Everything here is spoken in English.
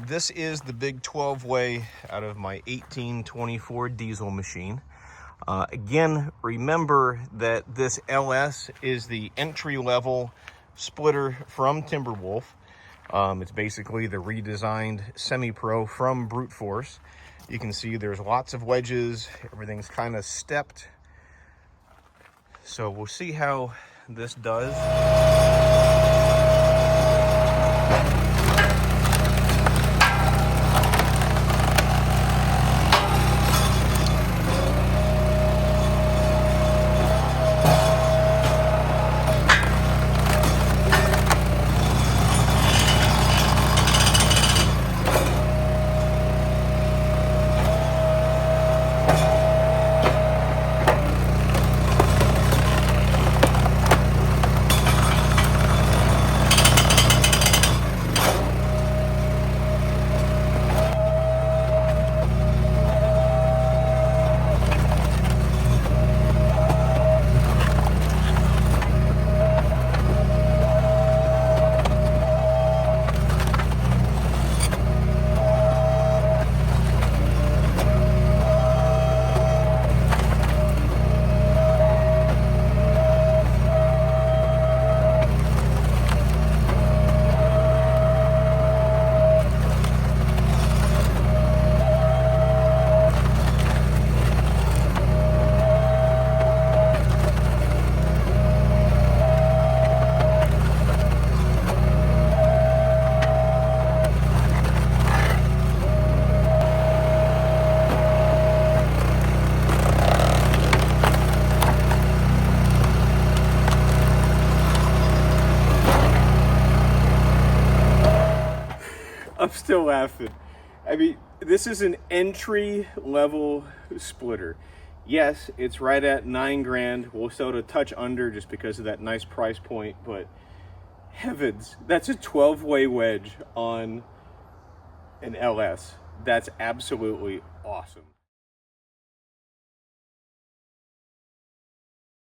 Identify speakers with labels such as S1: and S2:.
S1: This is the big 12-way out of my 1824 diesel machine. Again, remember that this LS is the entry-level splitter from Timberwolf. It's basically the redesigned semi-pro from Brute Force. You can see there's lots of wedges. Everything's kind of stepped. So we'll see how this does. I'm still laughing. I mean, this is an entry level splitter. Yes, it's right at $9 grand. We'll sell it a touch under just because of that nice price point, but heavens, that's a 12-way wedge on an LS. That's absolutely awesome.